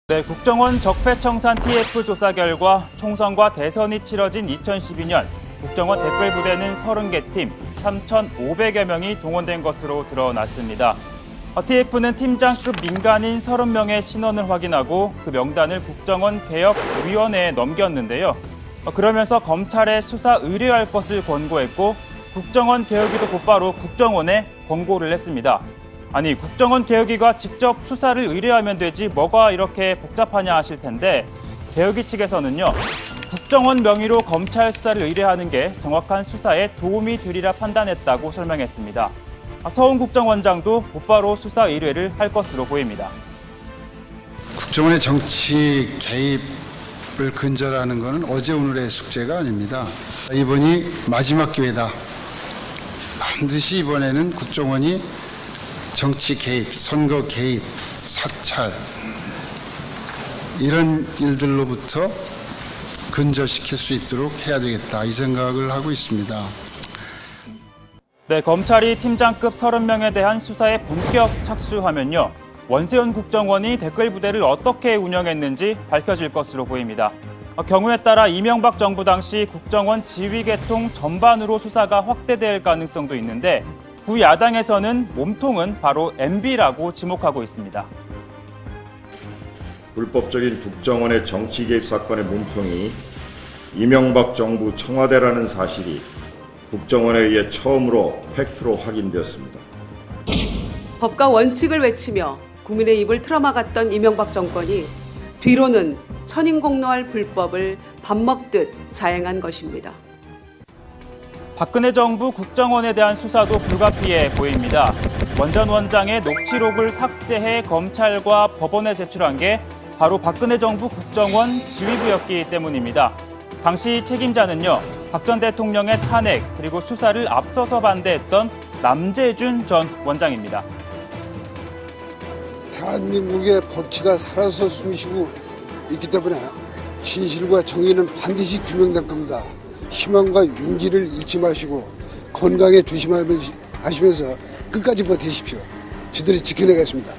네, 국정원 적폐청산 TF 조사 결과 총선과 대선이 치러진 2012년 국정원 댓글부대는 30개 팀 3,500여 명이 동원된 것으로 드러났습니다. TF는 팀장급 민간인 30명의 신원을 확인하고 그 명단을 국정원 개혁위원회에 넘겼는데요. 그러면서 검찰에 수사 의뢰할 것을 권고했고 국정원 개혁위도 곧바로 국정원에 권고를 했습니다. 아니, 국정원 개혁위가 직접 수사를 의뢰하면 되지 뭐가 이렇게 복잡하냐 하실 텐데 개혁위 측에서는요. 국정원 명의로 검찰 수사를 의뢰하는 게 정확한 수사에 도움이 되리라 판단했다고 설명했습니다. 서훈 국정원장도 곧바로 수사 의뢰를 할 것으로 보입니다. 국정원의 정치 개입을 근절하는 것은 어제 오늘의 숙제가 아닙니다. 이번이 마지막 기회다. 반드시 이번에는 국정원이 정치 개입, 선거 개입, 사찰 이런 일들로부터 근절시킬 수 있도록 해야 되겠다 이 생각을 하고 있습니다. 네, 검찰이 팀장급 30명에 대한 수사에 본격 착수하면요. 원세훈 국정원이 댓글 부대를 어떻게 운영했는지 밝혀질 것으로 보입니다. 경우에 따라 이명박 정부 당시 국정원 지휘계통 전반으로 수사가 확대될 가능성도 있는데 구야당에서는 몸통은 바로 MB라고 지목하고 있습니다. 불법적인 국정원의 정치 개입 사건의 몸통이 이명박 정부 청와대라는 사실이 국정원에 의해 처음으로 팩트로 확인되었습니다. 법과 원칙을 외치며 국민의 입을 틀어막았던 이명박 정권이 뒤로는 천인공노할 불법을 밥 먹듯 자행한 것입니다. 박근혜 정부 국정원에 대한 수사도 불가피해 보입니다. 원 전 원장의 녹취록을 삭제해 검찰과 법원에 제출한 게 바로 박근혜 정부 국정원 지휘부였기 때문입니다. 당시 책임자는요, 박 전 대통령의 탄핵 그리고 수사를 앞서서 반대했던 남재준 전 원장입니다. 대한민국의 법치가 살아서 숨쉬고 있기 때문에 진실과 정의는 반드시 규명될 겁니다. 희망과 용기를 잃지 마시고 건강에 조심하시면서 끝까지 버티십시오. 저들이 지켜내겠습니다.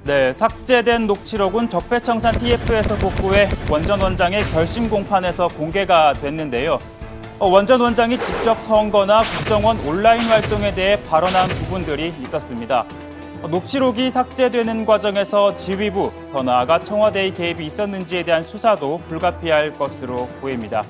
네, 삭제된 녹취록은 적폐청산 TF에서 복구해 원 전 원장의 결심 공판에서 공개가 됐는데요. 원 전 원장이 직접 선거나 국정원 온라인 활동에 대해 발언한 부분들이 있었습니다. 녹취록이 삭제되는 과정에서 지휘부, 더 나아가 청와대의 개입이 있었는지에 대한 수사도 불가피할 것으로 보입니다.